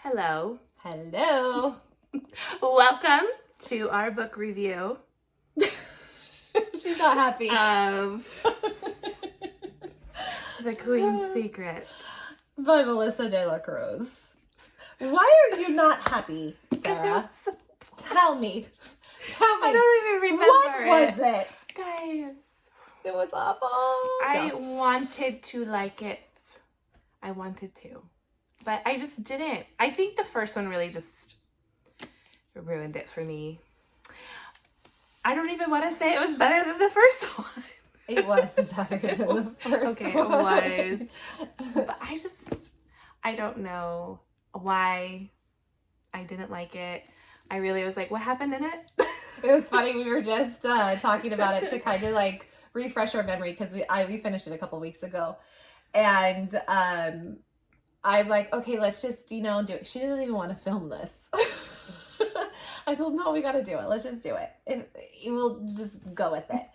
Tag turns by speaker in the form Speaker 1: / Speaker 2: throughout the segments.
Speaker 1: Hello.
Speaker 2: Hello.
Speaker 1: Welcome to our book review.
Speaker 2: She's not happy.
Speaker 1: Of The Queen's Secret.
Speaker 2: By Melissa De La Cruz. Why are you not happy, Sarah? Tell me.
Speaker 1: I don't even remember
Speaker 2: What was it?
Speaker 1: Guys.
Speaker 2: It was awful.
Speaker 1: I wanted to like it. I wanted to. But I just didn't. I think the first one really just ruined it for me. I don't even want to say it was better than the first one.
Speaker 2: It was better than the first one.
Speaker 1: Okay, it was. But I don't know why I didn't like it. I really was like, what happened in it?
Speaker 2: It was funny. We were just talking about it to kind of like refresh our memory because we finished it a couple weeks ago. And I'm like, okay, let's just, do it. She didn't even want to film this. I told, no, we got to do it. Let's just do it. We'll just go with it.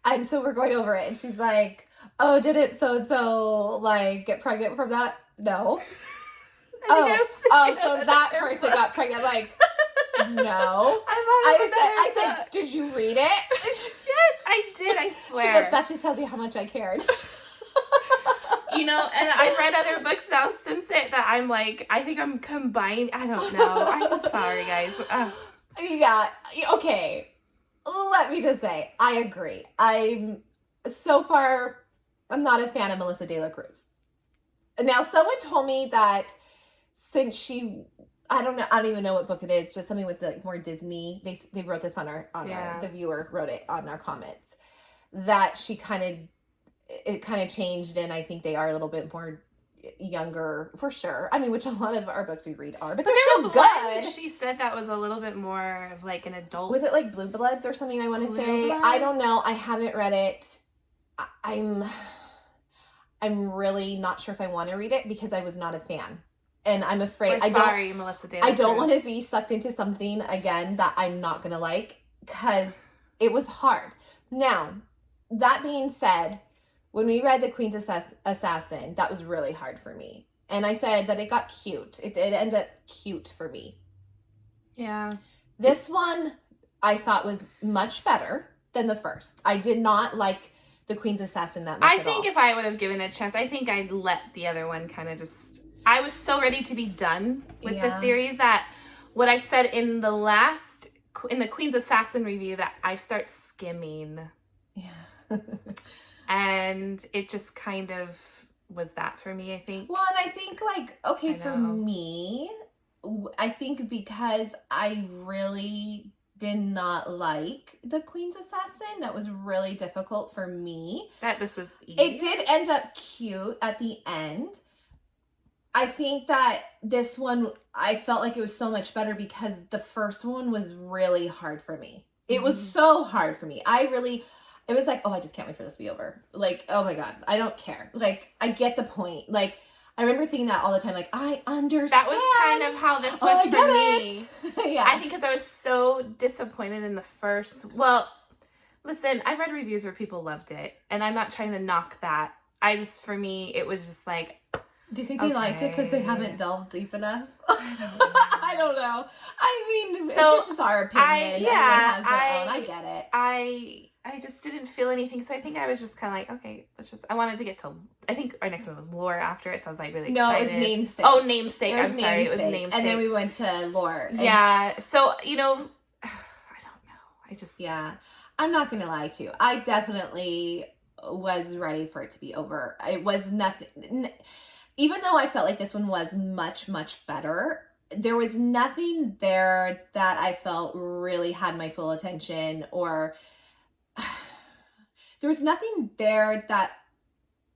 Speaker 2: And so we're going over it. And she's like, oh, did it so-and-so like get pregnant from that? No. So that person got pregnant. I'm like, no. I said, did you read it?
Speaker 1: Yes, I did. I swear.
Speaker 2: She goes, that just tells you how much I cared.
Speaker 1: And I've read other books now since it that I'm like, I think I'm combining. I don't know. I'm sorry, guys.
Speaker 2: Yeah. Okay. Let me just say, I agree. I'm not a fan of Melissa De La Cruz. Now, someone told me that since I don't even know what book it is, but something with the more Disney, they wrote this the viewer wrote it on our comments, that it kind of changed, and I think they are a little bit more younger for sure. I mean, which a lot of our books we read are, but they're still good.
Speaker 1: She said that was a little bit more of like an adult.
Speaker 2: Was it like Blue Bloods or something? I want to say. I don't know. I haven't read it. I'm really not sure if I want to read it because I was not a fan, and I'm afraid.
Speaker 1: Melissa De La Cruz.
Speaker 2: I don't want to be sucked into something again that I'm not gonna like because it was hard. Now, that being said, when we read The Queen's Assassin, that was really hard for me. And I said that it got cute. It ended up cute for me.
Speaker 1: Yeah.
Speaker 2: This one I thought was much better than the first. I did not like The Queen's Assassin that much
Speaker 1: I think if I would have given it a chance, I think I'd let the other one kind of just... I was so ready to be done with the series that what I said in the Queen's Assassin review that I start skimming.
Speaker 2: Yeah.
Speaker 1: And it just kind of was that for me, I think.
Speaker 2: Well, and I think for me, I think because I really did not like The Queen's Assassin, that was really difficult for me.
Speaker 1: That this was easy.
Speaker 2: It did end up cute at the end. I think that this one, I felt like it was so much better because the first one was really hard for me. It was so hard for me. It was like, oh, I just can't wait for this to be over. Like, oh my God, I don't care. Like, I get the point. Like, I remember thinking that all the time. Like, I understand.
Speaker 1: That was kind of how this was for me.
Speaker 2: Yeah.
Speaker 1: I think because I was so disappointed in the first. Well, listen, I've read reviews where people loved it. And I'm not trying to knock that. For me, it was just like.
Speaker 2: Do you think they liked it because they haven't delved deep enough?
Speaker 1: I
Speaker 2: don't know. I mean, this is our opinion. Everyone has their own. I get it.
Speaker 1: I just didn't feel anything, so I think I was just kind of like, okay, I wanted to get to, I think our next one was Lore after it, so I was like really excited.
Speaker 2: No, it was Namesake.
Speaker 1: Oh, Namesake, I'm sorry, it was Namesake.
Speaker 2: And then we went to Lore.
Speaker 1: Yeah, so, I don't know,
Speaker 2: Yeah, I'm not going to lie to you. I definitely was ready for it to be over. It was nothing, even though I felt like this one was much, much better, there was nothing there that I felt really had my full attention, or there was nothing there that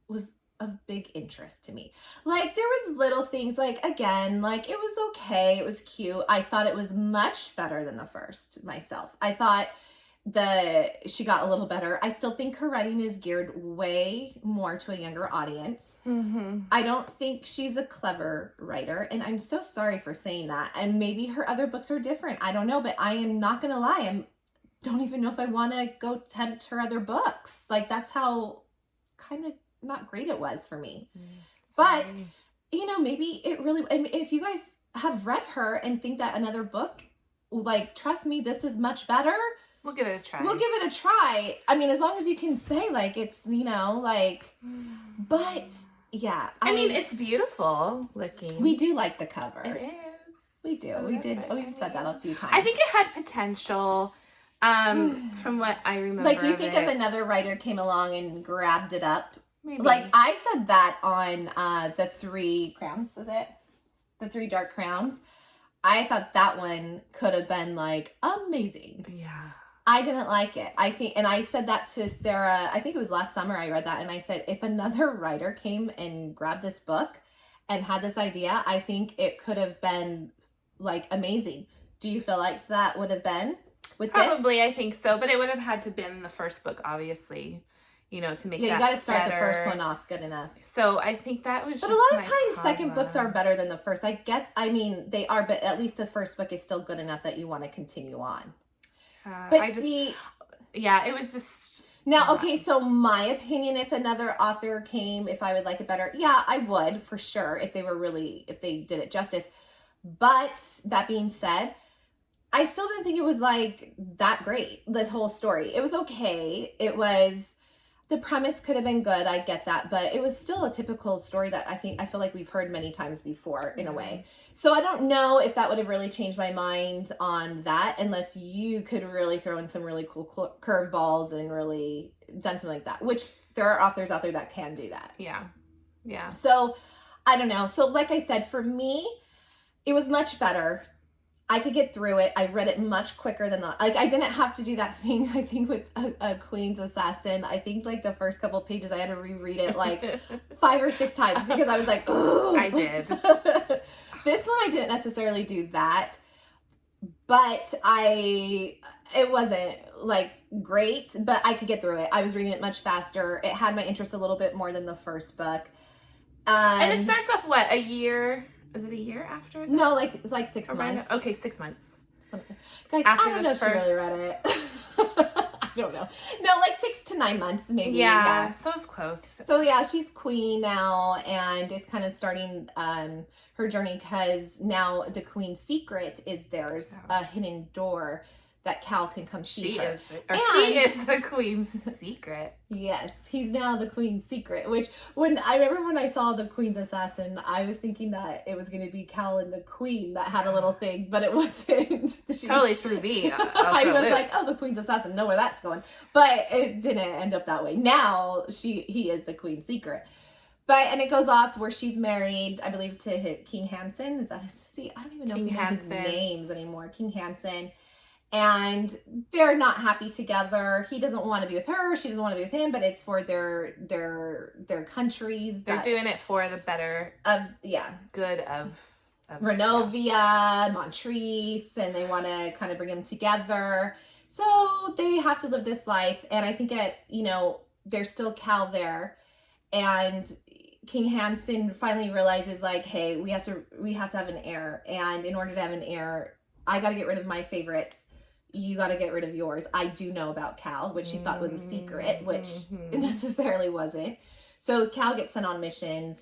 Speaker 2: was of big interest to me. Like, there was little things, like, again, like, it was okay, it was cute. I thought it was much better than the first myself. I thought she got a little better. I still think her writing is geared way more to a younger audience. I don't think she's a clever writer, and I'm so sorry for saying that. And maybe her other books are different. I don't know, but I am not gonna lie. I don't even know if I want to go tempt her other books. Like, that's how kind of not great it was for me. But maybe it really, and if you guys have read her and think that another book, like, trust me, this is much better.
Speaker 1: We'll give it a try.
Speaker 2: We'll give it a try. I mean, as long as you can say, like, it's, you know, like, but yeah.
Speaker 1: I mean, it's beautiful looking.
Speaker 2: We do like the cover.
Speaker 1: It is.
Speaker 2: We do.
Speaker 1: So
Speaker 2: We've said that a few times.
Speaker 1: I think it had potential, from what I remember.
Speaker 2: Like, do you think if another writer came along and grabbed it up?
Speaker 1: Maybe.
Speaker 2: Like, I said that on the 3 crowns, is it? The 3 dark crowns. I thought that one could have been, like, amazing.
Speaker 1: Yeah.
Speaker 2: I didn't like it. I think, and I said that to Sarah, I think it was last summer I read that, and I said, if another writer came and grabbed this book and had this idea, I think it could have been, like, amazing. Do you feel like that would have been with this?
Speaker 1: Probably, I think so, but it would have had to been the first book, obviously, you know, to make that
Speaker 2: you got to start
Speaker 1: better.
Speaker 2: the first one off good enough.
Speaker 1: So I think that was
Speaker 2: But
Speaker 1: just
Speaker 2: a lot of
Speaker 1: my
Speaker 2: times second
Speaker 1: problem.
Speaker 2: books are better than the first. I mean, they are, but at least the first book is still good enough that you want to continue on. But see,
Speaker 1: yeah, it was just
Speaker 2: now, okay, so my opinion, if another author came, if I would like it better, yeah, I would for sure if they did it justice. But that being said, I still didn't think it was like that great, the whole story. It was okay. The premise could have been good. I get that, but it was still a typical story that I feel like we've heard many times before in a way. So I don't know if that would have really changed my mind on that, unless you could really throw in some really cool curveballs and really done something like that, which there are authors out there that can do that.
Speaker 1: Yeah. Yeah.
Speaker 2: So I don't know. So like I said, for me, it was much better. I could get through it. I read it much quicker than that. Like, I didn't have to do that thing, I think, with a Queen's Assassin. I think, like, the first couple pages, I had to reread it, like, 5 or 6 times because I was like, oh.
Speaker 1: I did.
Speaker 2: This one, I didn't necessarily do that. But it wasn't, like, great, but I could get through it. I was reading it much faster. It had my interest a little bit more than the first book.
Speaker 1: And it starts off, what, a year? Is it a year after that?
Speaker 2: No, like 6 months.
Speaker 1: Okay, 6 months.
Speaker 2: Something. Guys,
Speaker 1: After
Speaker 2: I don't know if she really read it. I don't know. No, like 6 to 9 months maybe.
Speaker 1: Yeah, so it's close.
Speaker 2: So yeah, she's queen now and is kind of starting her journey because now the queen's secret is there's a hidden door that Cal can come see her.
Speaker 1: He is the queen's secret.
Speaker 2: Yes, he's now the queen's secret, which I remember when I saw the Queen's Assassin, I was thinking that it was going to be Cal and the queen that had a little thing, but it wasn't.
Speaker 1: Totally threw me.
Speaker 2: I was like, oh, the Queen's Assassin, know where that's going. But it didn't end up that way. Now he is the queen's secret. And it goes off where she's married, I believe, to King Hansen. Is that I don't even know if we know his names anymore. King Hansen. And they're not happy together. He doesn't want to be with her. She doesn't want to be with him, but it's for their countries.
Speaker 1: They're doing it for the better good of
Speaker 2: Renovia, Montrese, and they want to kind of bring them together. So they have to live this life. And I think there's still Cal there. And King Hansen finally realizes, like, hey, we have to have an heir. And in order to have an heir, I got to get rid of my favorites. You got to get rid of yours. I do know about Cal, which she thought was a secret, which it necessarily wasn't. So Cal gets sent on missions,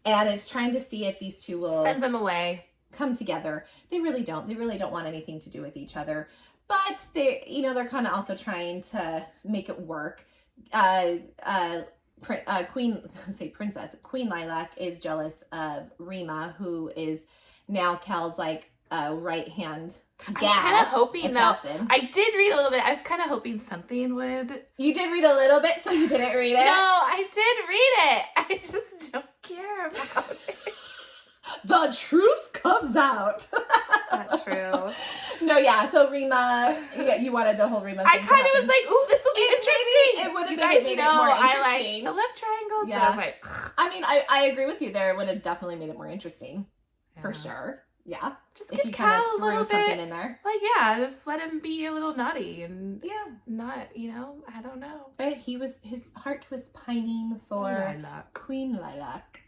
Speaker 2: and it's trying to see if these two will
Speaker 1: send them away,
Speaker 2: come together. They really don't. They really don't want anything to do with each other. But they're kind of also trying to make it work. Queen Lilac is jealous of Rima, who is now Cal's like right hand gal.
Speaker 1: I was kind of hoping
Speaker 2: assassin.
Speaker 1: though. I did read a little bit. I was kind of hoping something would.
Speaker 2: You did read a little bit, so you didn't read it?
Speaker 1: No, I did read it. I just don't care about it.
Speaker 2: The truth comes out.
Speaker 1: Not true.
Speaker 2: No, yeah. So Rima, you wanted the whole Rima thing.
Speaker 1: I kind of was like, "Ooh, this will be interesting."
Speaker 2: It would have made
Speaker 1: it more interesting. I like
Speaker 2: the
Speaker 1: love triangles.
Speaker 2: Yeah.
Speaker 1: But I was like,
Speaker 2: I mean, I agree with you there. It would have definitely made it more interesting, for sure. Yeah,
Speaker 1: just
Speaker 2: if you kind of threw something in there.
Speaker 1: Like, yeah, just let him be a little naughty and not, I don't know.
Speaker 2: But his heart was pining for Queen Lilac,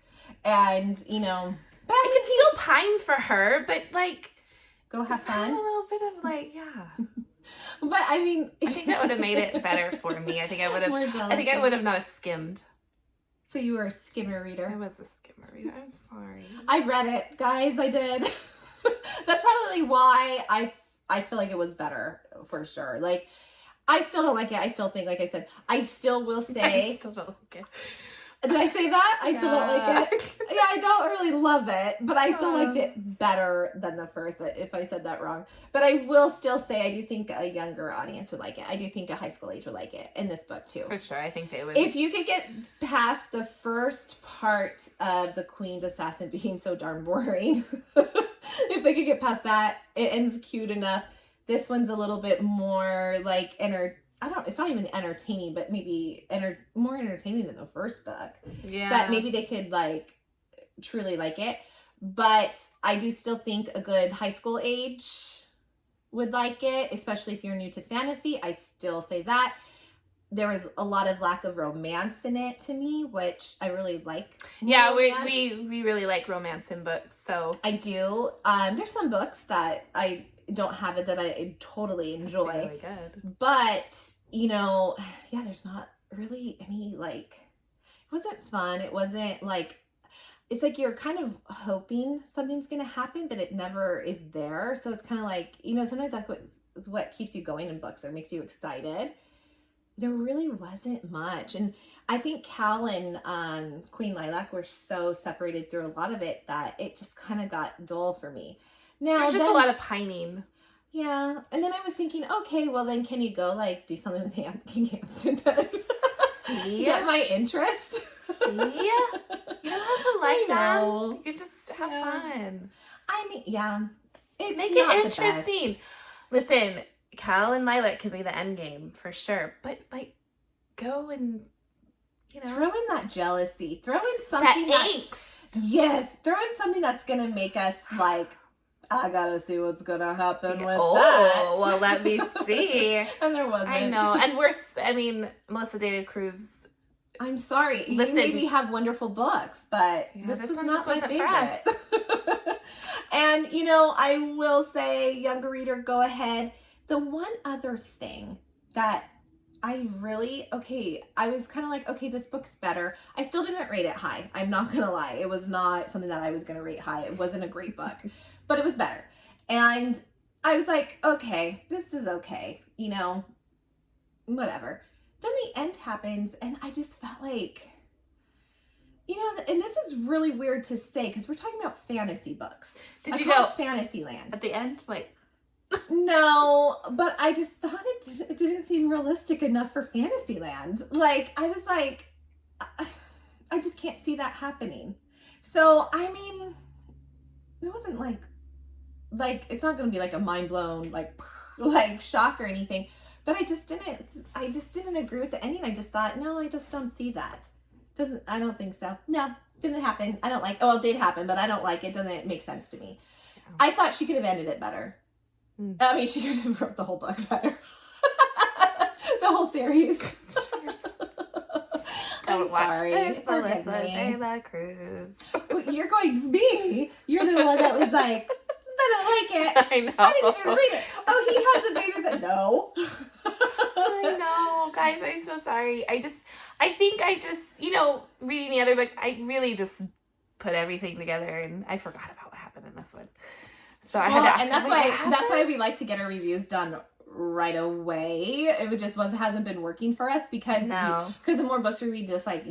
Speaker 2: and
Speaker 1: I could still pine for her, but like,
Speaker 2: go have fun.
Speaker 1: A little bit of like,
Speaker 2: But I mean,
Speaker 1: I think that would have made it better for me. I think I would have not skimmed.
Speaker 2: So you were a skimmer reader.
Speaker 1: I was a skimmer reader. I'm sorry.
Speaker 2: I read it, guys. I did. That's probably why I feel like it was better for sure. Like, I still don't like it. I still think, like I said, I still will say.
Speaker 1: I still don't like it.
Speaker 2: Did I say that? I still don't like it. Yeah, I don't really love it, but I still liked it better than the first, if I said that wrong. But I will still say I do think a younger audience would like it. I do think a high school age would like it in this book too.
Speaker 1: For sure, I think they would.
Speaker 2: If you could get past the first part of the Queen's assassin being so darn boring, if they could get past that, it ends cute enough. This one's a little bit more like it's not even entertaining, but maybe more entertaining than the first book.
Speaker 1: Yeah.
Speaker 2: That maybe they could like truly like it. But I do still think a good high school age would like it, especially if you're new to fantasy. I still say that. There was a lot of lack of romance in it to me, which I really like.
Speaker 1: Yeah, we really like romance in books, so.
Speaker 2: I do. There's some books that I don't have it that I totally enjoy.
Speaker 1: That's really good.
Speaker 2: But, you know, yeah, there's not really any, like, it wasn't fun. It wasn't like, it's like you're kind of hoping something's going to happen, but it never is there. So it's kind of like, you know, sometimes that's what keeps you going in books or makes you excited. There really wasn't much. And I think Cal and Queen Lilac were so separated through a lot of it that it just kind of got dull for me. Now,
Speaker 1: there's just a lot of pining.
Speaker 2: Yeah. And then I was thinking, okay, well then can you go like do something with King Hansen then?
Speaker 1: See?
Speaker 2: Get my interest.
Speaker 1: See? You don't have to like them. You can just have fun.
Speaker 2: I mean, yeah. It's
Speaker 1: Make
Speaker 2: not
Speaker 1: it
Speaker 2: the
Speaker 1: interesting.
Speaker 2: best.
Speaker 1: Listen, Cal and Lilac could be the end game for sure. But like go and
Speaker 2: throw in that jealousy. Throw in something
Speaker 1: that angst.
Speaker 2: Yes. Throw in something that's gonna make us like, I gotta see what's gonna happen with that.
Speaker 1: Oh, well, let me see.
Speaker 2: And there wasn't.
Speaker 1: I know. And Melissa De La Cruz.
Speaker 2: I'm sorry.
Speaker 1: Listen,
Speaker 2: you maybe have wonderful books, but this was not my favorite. And, you know, I will say, younger reader, go ahead. The one other thing that I was kind of like, okay, this book's better. I still didn't rate it high. I'm not going to lie. It was not something that I was going to rate high. It wasn't a great book, but it was better. And I was like, okay, this is okay. You know, whatever. Then the end happens and I just felt like, you know, and this is really weird to say because we're talking about fantasy books.
Speaker 1: Did you go
Speaker 2: Fantasyland
Speaker 1: at the end? Like,
Speaker 2: no, but I just thought it didn't seem realistic enough for Fantasyland. Like, I was like, I just can't see that happening. So, I mean, it wasn't like it's not going to be like a mind blown, like shock or anything. But I just didn't agree with the ending. I just thought, no, I just don't see that. I don't think so. No, didn't happen. I don't like, it did happen, but I don't like it. Doesn't make sense to me. Yeah. I thought she could have ended it better. I mean, she could have wrote the whole book better. The whole series.
Speaker 1: Don't watch this,
Speaker 2: Forgive
Speaker 1: Melissa
Speaker 2: me.
Speaker 1: De La Cruz.
Speaker 2: You're going, me? You're the one that was like, I don't like it.
Speaker 1: I know.
Speaker 2: I didn't even read it. Oh, he has a baby that, no.
Speaker 1: I know, guys, I'm so sorry. I think reading the other book, I really just put everything together and I forgot about what happened in this one. So I had to ask
Speaker 2: and that's why we like to get our reviews done right away. It just hasn't been working for us because the more books we read, just like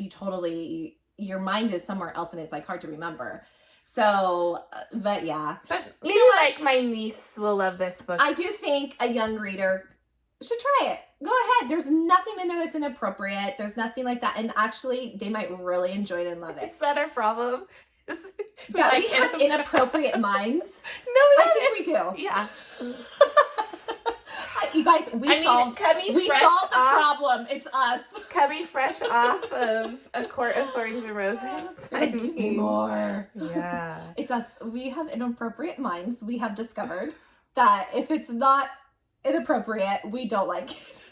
Speaker 2: your mind is somewhere else and it's like hard to remember. So, but yeah.
Speaker 1: But maybe my niece will love this book.
Speaker 2: I do think a young reader should try it. Go ahead. There's nothing in there that's inappropriate. There's nothing like that. And actually, they might really enjoy it and love it.
Speaker 1: Is that our problem?
Speaker 2: That we have inappropriate minds?
Speaker 1: No,
Speaker 2: I think we do.
Speaker 1: Yeah.
Speaker 2: You guys, we solved the problem. It's us.
Speaker 1: Coming fresh off of A Court of Thorns and Roses.
Speaker 2: Give me more.
Speaker 1: Yeah.
Speaker 2: It's us. We have inappropriate minds. We have discovered that if it's not inappropriate, we don't like it.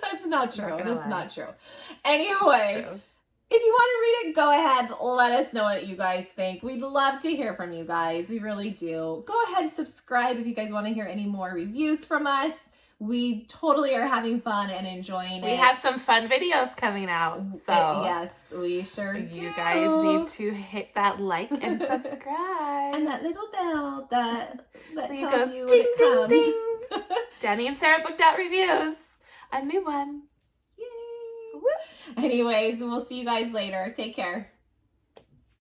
Speaker 2: That's not true. That's not true. Anyway. If you want to read it, go ahead. Let us know what you guys think. We'd love to hear from you guys. We really do. Go ahead and subscribe if you guys want to hear any more reviews from us. we totally are having fun and enjoying it.
Speaker 1: We have some fun videos coming out. So
Speaker 2: yes, we sure do.
Speaker 1: You guys need to hit that like and subscribe.
Speaker 2: And that little bell that
Speaker 1: So
Speaker 2: tells you
Speaker 1: ding,
Speaker 2: when it comes.
Speaker 1: ding, ding. Dani and Sarah booked out reviews. A new one.
Speaker 2: Yay! Anyways, we'll see you guys later. Take care.